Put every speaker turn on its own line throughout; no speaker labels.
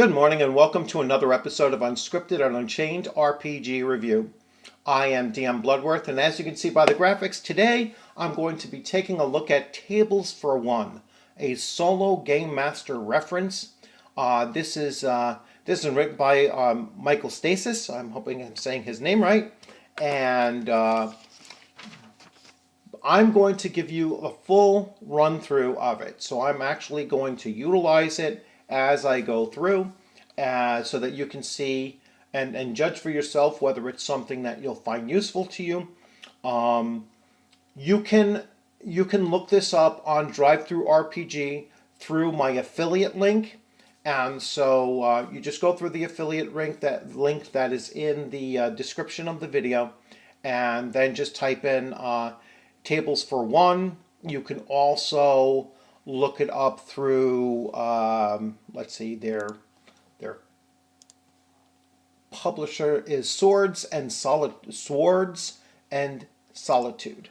Good morning and welcome to another episode of Unscripted and Unchained RPG Review. I am DM Bluddworth, and as you can see by the graphics, today I'm going to be taking a look at Tables for One, a solo game master reference. This is written by Michael Stasis. I'm hoping I'm saying his name right. And I'm going to give you a full run through of it. So I'm actually going to utilize it as I go through so that you can see and judge for yourself whether it's something that you'll find useful to you. You can look this up on DriveThruRPG through my affiliate link. And so you just go through the affiliate link that is in the description of the video, and then just type in Tables for One. You can also look it up through, let's see, their publisher is Swords and Solitude.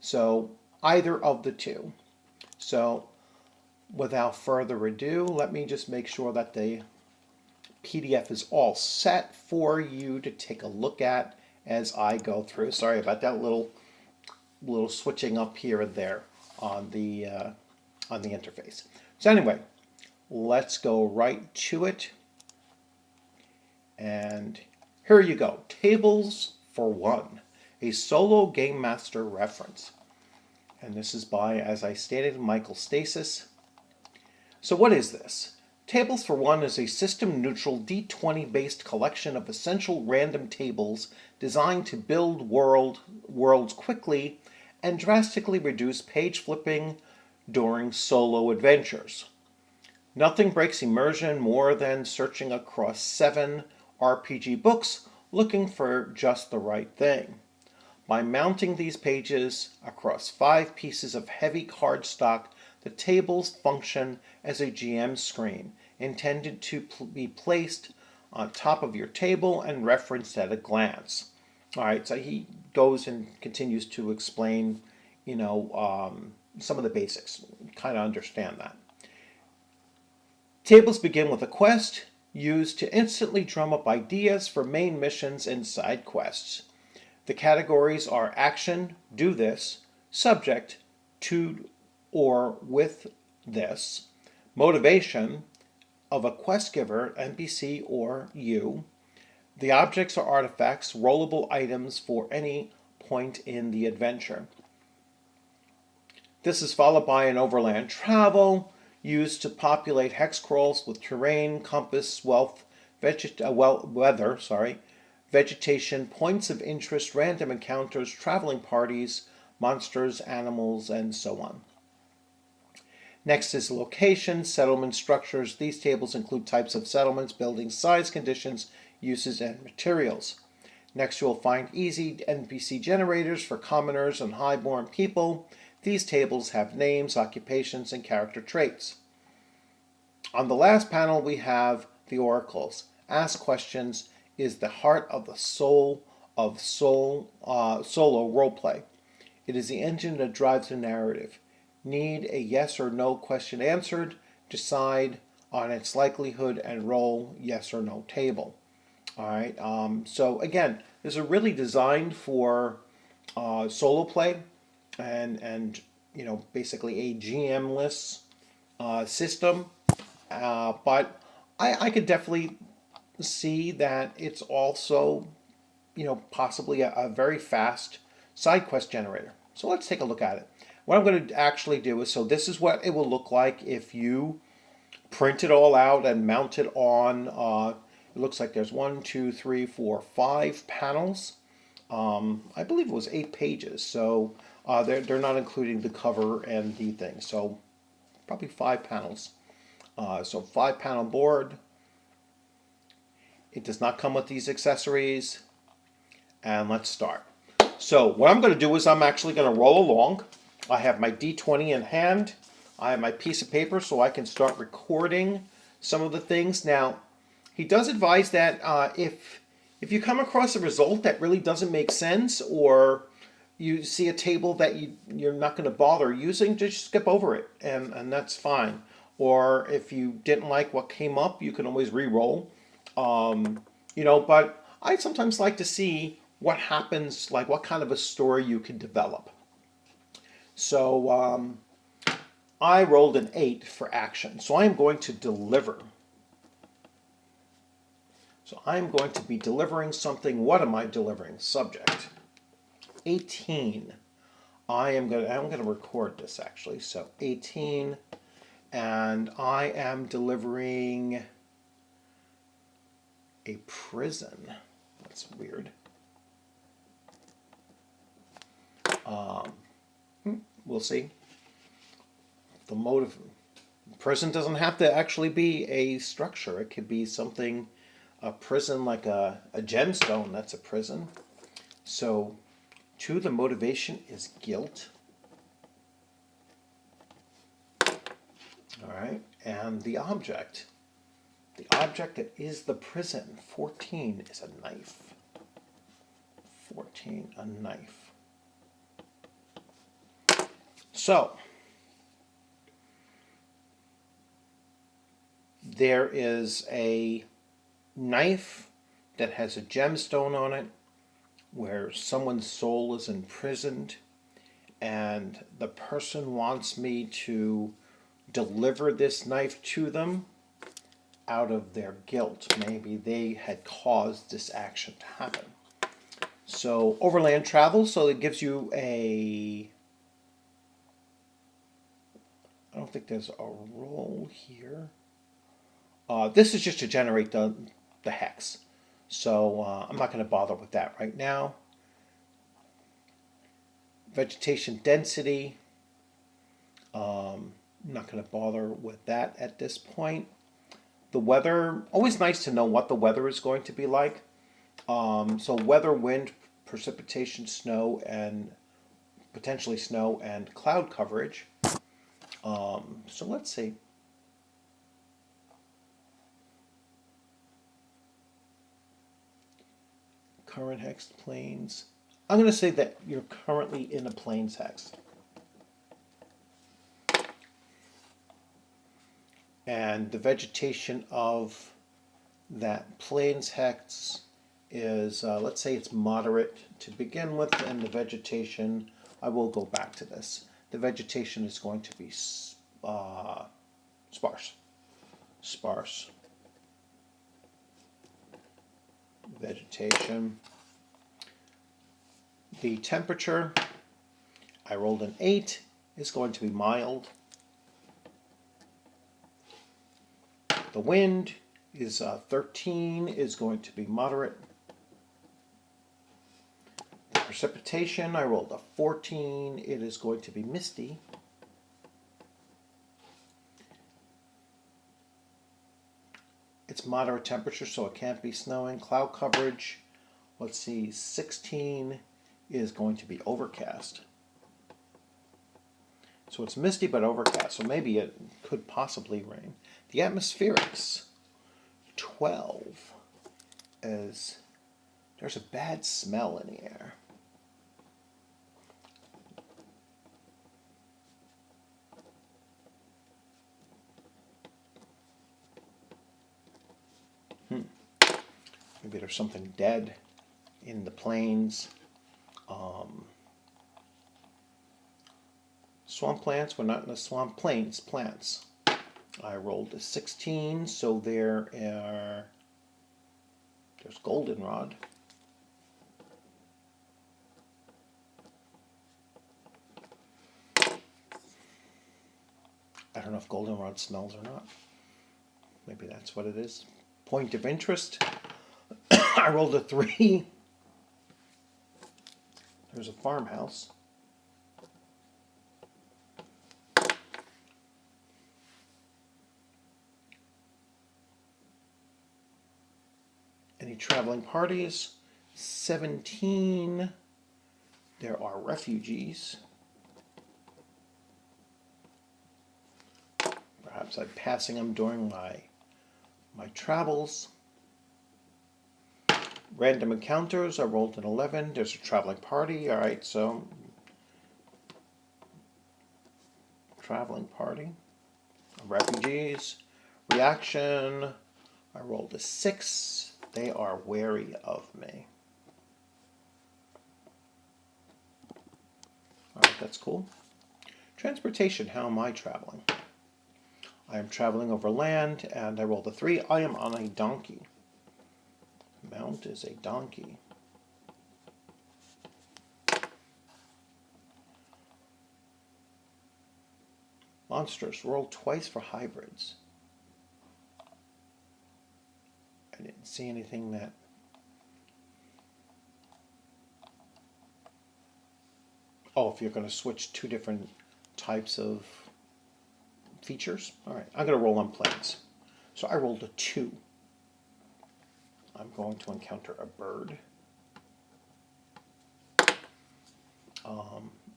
So either of the two. So without further ado, let me just make sure that the PDF is all set for you to take a look at as I go through. Sorry about that little switching up here and there on the interface. So anyway, let's go right to it. And here you go. Tables for One, a solo game master reference. And this is by, as I stated, Michael Stasis. So what is this? Tables for One is a system-neutral D20-based collection of essential random tables designed to build worlds quickly and drastically reduce page flipping during solo adventures. Nothing breaks immersion more than searching across 7 RPG books looking for just the right thing. By mounting these pages across 5 pieces of heavy cardstock, the tables function as a GM screen, intended to be placed on top of your table and referenced at a glance. All right, so he goes and continues to explain, some of the basics. Kind of understand that. Tables begin with a quest, used to instantly drum up ideas for main missions and side quests. The categories are action, do this, subject, to or with this, motivation, of a quest giver, NPC or you. The objects are artifacts, rollable items for any point in the adventure. This is followed by an overland travel, used to populate hex crawls with terrain, compass, weather, vegetation, points of interest, random encounters, traveling parties, monsters, animals, and so on. Next is location, settlement structures. These tables include types of settlements, buildings, size, conditions, uses, and materials. Next, you will find easy NPC generators for commoners and highborn people. These tables have names, occupations, and character traits. On the last panel, we have the oracles. Ask questions is the heart of the soul of solo roleplay. It is the engine that drives the narrative. Need a yes or no question answered, decide on its likelihood, and roll yes or no table. All right. So again, these are really designed for solo play, and basically a GM-less system. But I could definitely see that it's also, possibly a very fast side quest generator. So let's take a look at it. What I'm going to actually do is, so this is what it will look like if you print it all out and mount it on, it looks like there's 1, 2, 3, 4, 5 panels. I believe it was 8 pages, so they're not including the cover and the thing, so probably 5 panels. So 5-panel board. It does not come with these accessories. And let's start. So what I'm going to do is I'm actually going to roll along. I have my D20 in hand. I have my piece of paper so I can start recording some of the things. Now, he does advise that if you come across a result that really doesn't make sense, or you see a table that you're not going to bother using, just skip over it, and that's fine. or if you didn't like what came up, you can always re-roll. But I sometimes like to see what happens, like what kind of a story you can develop. So I rolled an 8 for action. So I am going to deliver. So I'm going to be delivering something. What am I delivering? Subject. 18. I'm going to record this actually. So 18, and I am delivering a prison. That's weird. We'll see. The motive. Prison doesn't have to actually be a structure. It could be something, a prison like a gemstone. That's a prison. So 2, the motivation is guilt. All right, and the object. The object that is the prison, 14, is a knife. 14, a knife. So, there is a knife that has a gemstone on it where someone's soul is imprisoned, and the person wants me to deliver this knife to them out of their guilt. Maybe they had caused this action to happen. So overland travel, so it gives you a... I don't think there's a roll here. This is just to generate the hex. So I'm not going to bother with that right now. Vegetation density. I'm not going to bother with that at this point. The weather, always nice to know what the weather is going to be like. So weather, wind, precipitation, snow, and potentially snow and cloud coverage. So let's see. Current hex plains. I'm going to say that you're currently in a plains hex. And the vegetation of that plains hex is, let's say it's moderate to begin with, and the vegetation, I will go back to this. The vegetation is going to be sparse. Sparse. Vegetation. The temperature, I rolled an 8, is going to be mild. The wind is 13, is going to be moderate. The precipitation, I rolled a 14, it is going to be misty. It's moderate temperature, so it can't be snowing. Cloud coverage, let's see, 16 is going to be overcast. So it's misty but overcast, so maybe it could possibly rain. The atmospherics, 12, is there's a bad smell in the air. Maybe there's something dead in the plains. Swamp plants, we're not in the swamp. Plains plants. I rolled a 16, so there's goldenrod. I don't know if goldenrod smells or not. Maybe that's what it is. Point of interest. I rolled a 3. There's a farmhouse. Any traveling parties? 17. There are refugees. Perhaps I'm passing them during my travels. Random encounters, I rolled an 11. There's a traveling party. All right, so traveling party. refugees. Reaction, I rolled a 6. They are wary of me. Alright, that's cool. Transportation, how am I traveling? I am traveling over land, and I rolled a 3. I am on a donkey. Mount is a donkey. Monsters, roll twice for hybrids. I didn't see anything that... Oh, if you're going to switch 2 different types of features. All right, I'm going to roll on planes. So I rolled a 2. I'm going to encounter a bird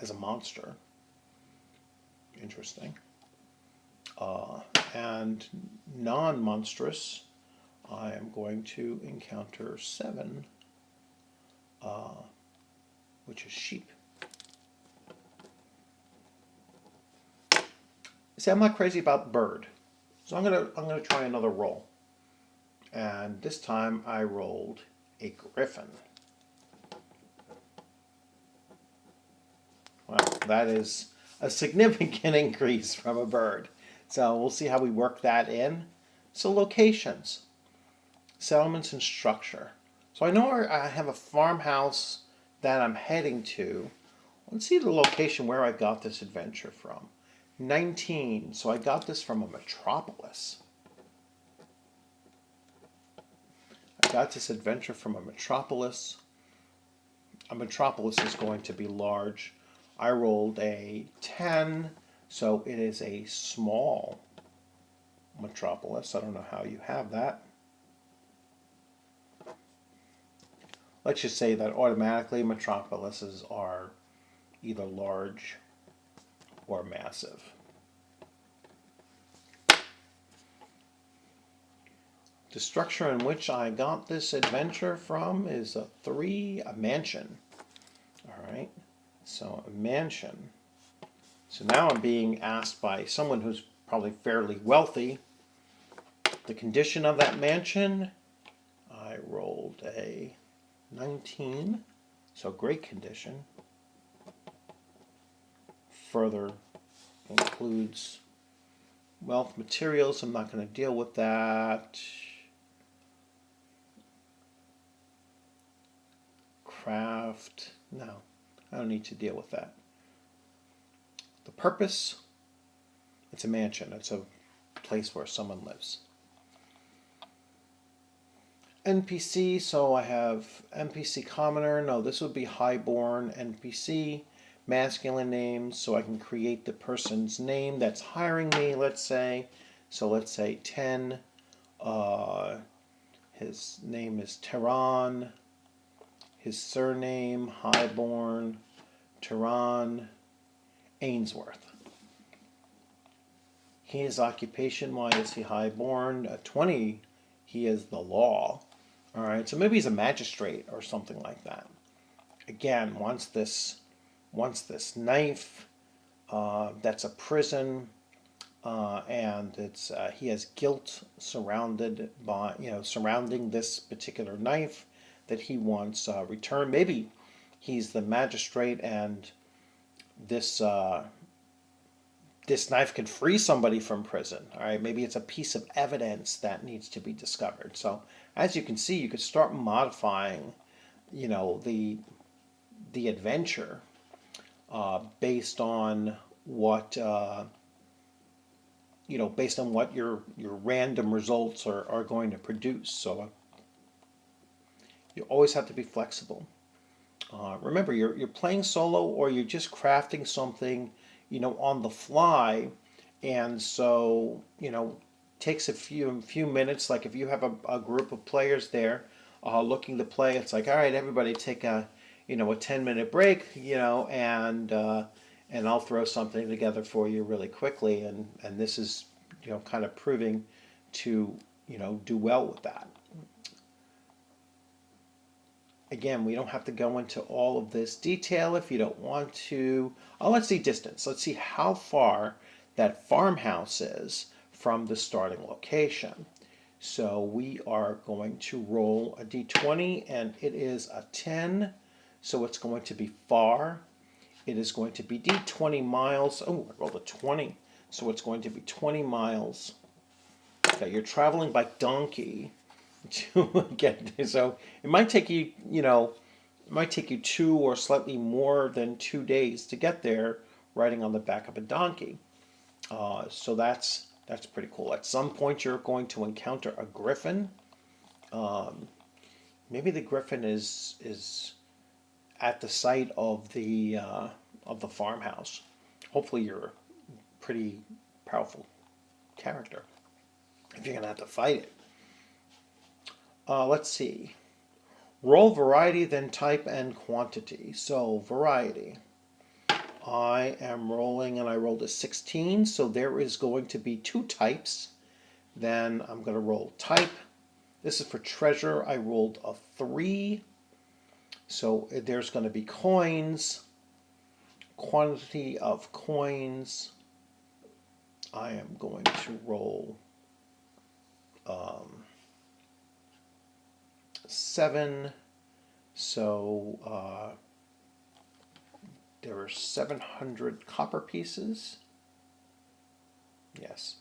as a monster. Interesting. And non-monstrous, I am going to encounter 7, which is sheep. See, I'm not crazy about bird, so I'm gonna try another roll. And this time I rolled a griffin. Wow, that is a significant increase from a bird. So we'll see how we work that in. So locations, settlements, and structure. So I know I have a farmhouse that I'm heading to. Let's see the location where I got this adventure from. 19. So I got this from a metropolis. I got this adventure from a metropolis. A metropolis is going to be large. I rolled a 10, so it is a small metropolis. I don't know how you have that. Let's just say that automatically metropolises are either large or massive. The structure in which I got this adventure from is a 3, a mansion. All right, so a mansion. So now I'm being asked by someone who's probably fairly wealthy, the condition of that mansion. I rolled a 19, so great condition. Further includes wealth, materials. I'm not going to deal with that. Craft, no, I don't need to deal with that. The purpose, it's a mansion. It's a place where someone lives. NPC, so I have NPC commoner. No, this would be highborn NPC. Masculine names, so I can create the person's name that's hiring me, let's say. So let's say 10. His name is Tehran. His surname, highborn, Tehran, Ainsworth. His occupation, why is he highborn? 20, he is the law. All right, so maybe he's a magistrate or something like that. Again, wants this knife. That's a prison, and it's he has guilt surrounded by surrounding this particular knife that he wants returned. Maybe he's the magistrate, and this this knife can free somebody from prison. All right, maybe it's a piece of evidence that needs to be discovered. So as you can see, you could start modifying, the adventure based on what based on what your random results are going to produce. So you always have to be flexible. Remember, you're playing solo, or you're just crafting something on the fly, and so takes a few minutes. Like if you have a group of players there looking to play, it's like, all right, everybody take a 10-minute break, and I'll throw something together for you really quickly, and this is kind of proving to do well with that. Again, we don't have to go into all of this detail if you don't want to. Let's see distance. Let's see how far that farmhouse is from the starting location. So we are going to roll a d20, and it is a 10, so it's going to be far. It is going to be d20 miles. Oh, I rolled a 20, so it's going to be 20 miles. Okay, you're traveling by donkey to get there. So it might take you, it might take you 2 or slightly more than 2 days to get there riding on the back of a donkey. So that's pretty cool. At some point, you're going to encounter a griffin. Maybe the griffin is at the site of the farmhouse. Hopefully, you're a pretty powerful character if you're gonna have to fight it. Let's see. Roll variety, then type and quantity. So variety. I am rolling, and I rolled a 16, so there is going to be 2 types. Then I'm going to roll type. This is for treasure. I rolled a 3. So there's going to be coins. Quantity of coins. I am going to roll 7. So there are 700 copper pieces. Yes.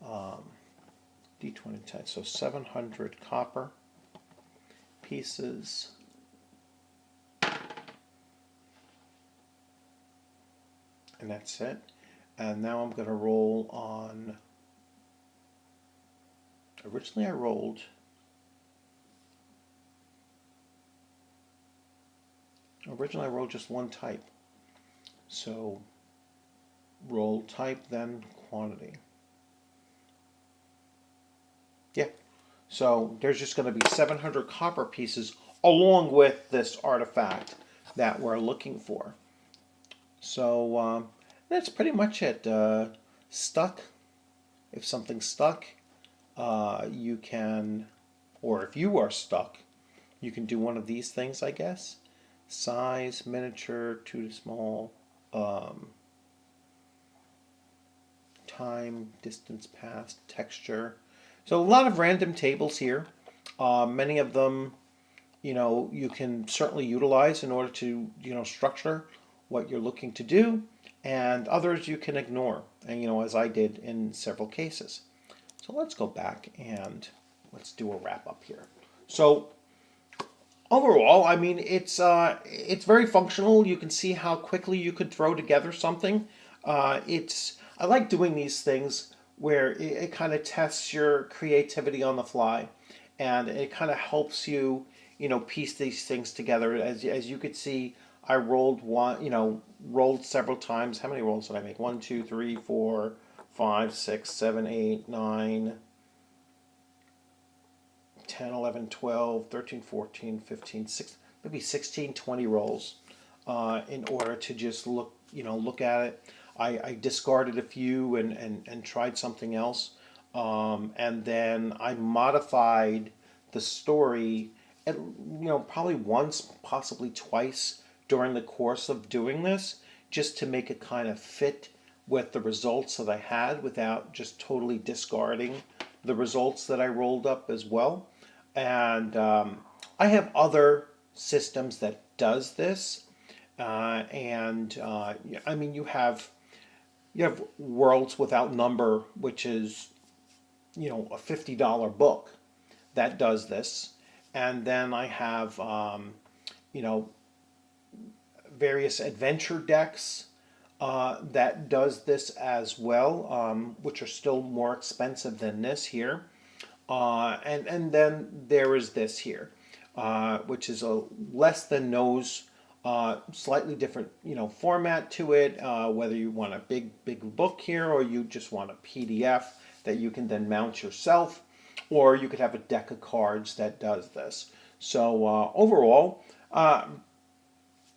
D20 10. So 700 copper pieces. And that's it. And now I'm going to roll on. Originally I rolled. Just 1 type. So roll type, then quantity. Yeah. So there's just going to be 700 copper pieces along with this artifact that we're looking for. So that's pretty much it. Stuck. If something's stuck, you can, or if you are stuck, you can do one of these things, I guess. Size, miniature, too small. Time, distance passed, texture. So a lot of random tables here. Many of them, you can certainly utilize in order to, structure what you're looking to do, and others you can ignore, and as I did in several cases. So let's go back and let's do a wrap up here. So overall, I mean, it's very functional. You can see how quickly you could throw together something. I like doing these things where it kind of tests your creativity on the fly, and it kind of helps you, piece these things together. As you could see, I rolled rolled several times. How many rolls did I make? 1, 2, 3, 4, 5, 6, 7, 8, 9, 10, 11, 12, 13, 14, 15, 16, maybe 16, 20 rolls in order to just look at it. I discarded a few and tried something else. And then I modified the story probably once, possibly twice during the course of doing this, just to make it kind of fit with the results that I had without just totally discarding the results that I rolled up as well. And I have other systems that does this. I mean, you have Worlds Without Number, which is, a $50 book that does this. And then I have, various adventure decks that does this as well, which are still more expensive than this here. And then there is this here, which is a less than nose, slightly different, format to it. Whether you want a big book here, or you just want a PDF that you can then mount yourself, or you could have a deck of cards that does this. So overall,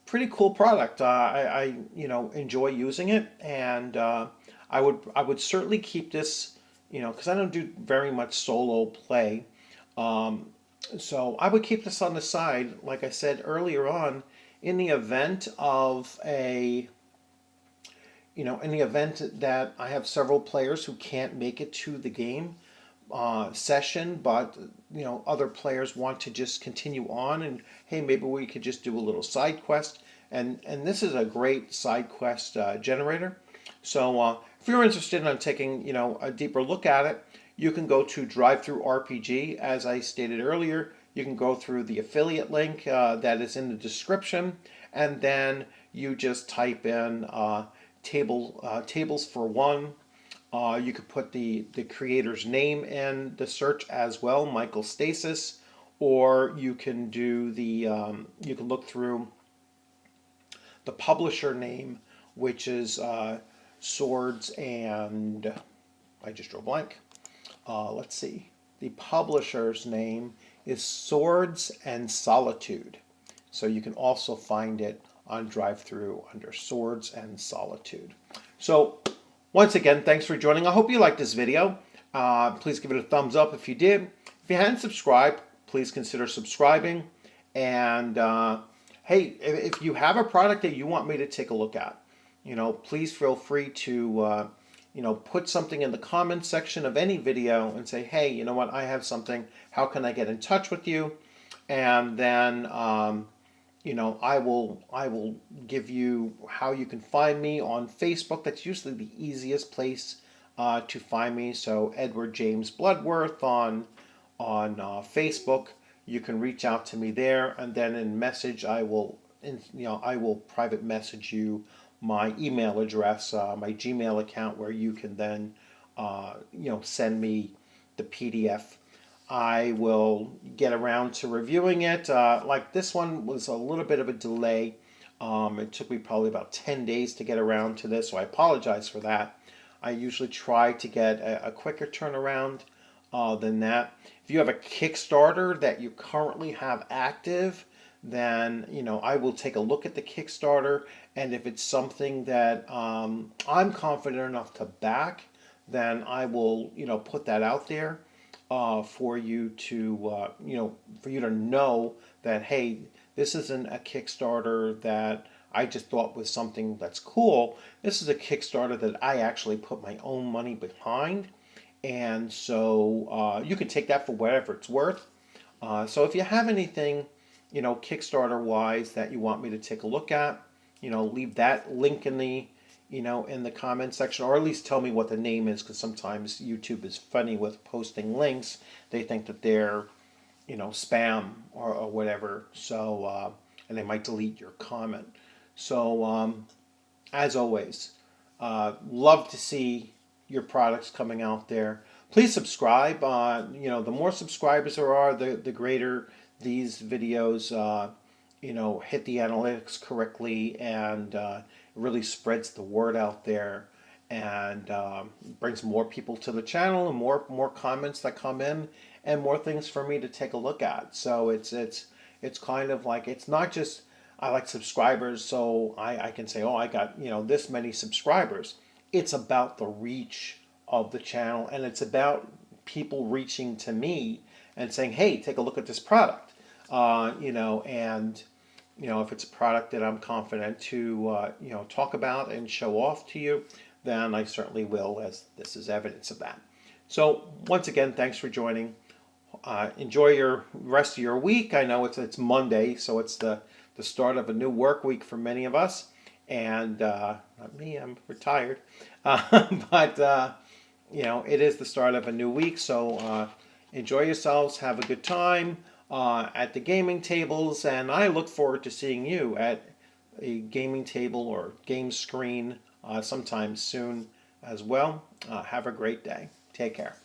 pretty cool product. I enjoy using it, and I would certainly keep this. Because I don't do very much solo play. So I would keep this on the side, like I said earlier on, in the event of a in the event that I have several players who can't make it to the game session, but other players want to just continue on, and hey, maybe we could just do a little side quest, and this is a great side quest generator. So if you're interested in taking a deeper look at it, you can go to DriveThruRPG. As I stated earlier, you can go through the affiliate link that is in the description, and then you just type in tables for one. You could put the creator's name in the search as well, Michael Stasis, or you can do you can look through the publisher name, which is Swords and I just drew a blank. Let's see. The publisher's name is Swords and Solitude. So you can also find it on DriveThru under Swords and Solitude. So once again, thanks for joining. I hope you liked this video. Please give it a thumbs up if you did. If you hadn't subscribed, please consider subscribing. And hey, if you have a product that you want me to take a look at, please feel free to put something in the comments section of any video and say, hey, you know what, I have something. How can I get in touch with you? And then I will give you how you can find me on Facebook. That's usually the easiest place to find me. So Edward James Bluddworth on Facebook. You can reach out to me there, and then in message I will private message you my email address, my Gmail account, where you can then send me the PDF. I will get around to reviewing it. Like this one was a little bit of a delay. It took me probably about 10 days to get around to this, so I apologize for that. I usually try to get a quicker turnaround than that. If you have a Kickstarter that you currently have active, then I will take a look at the Kickstarter, and if it's something that I'm confident enough to back, then I will put that out there for you to know that, hey, this isn't a Kickstarter that I just thought was something that's cool. This is a Kickstarter that I actually put my own money behind, and so you can take that for whatever it's worth. So if you have anything Kickstarter wise that you want me to take a look at, leave that link in the in the comment section, or at least tell me what the name is, because sometimes YouTube is funny with posting links. They think that they're spam or whatever, so and they might delete your comment. So as always, love to see your products coming out there. Please subscribe. The more subscribers there are, the greater these videos hit the analytics correctly, and it really spreads the word out there, and brings more people to the channel, and more comments that come in, and more things for me to take a look at. So it's kind of like, it's not just I like subscribers so I can say, oh, I got this many subscribers. It's about the reach of the channel, and it's about people reaching to me and saying, hey, take a look at this product. If it's a product that I'm confident to talk about and show off to you, then I certainly will, as this is evidence of that. So once again, thanks for joining. Enjoy your rest of your week. I know it's Monday, so it's the start of a new work week for many of us, and not me, I'm retired, but it is the start of a new week. So enjoy yourselves, have a good time at the gaming tables, and I look forward to seeing you at a gaming table or game screen sometime soon as well. Have a great day. Take care.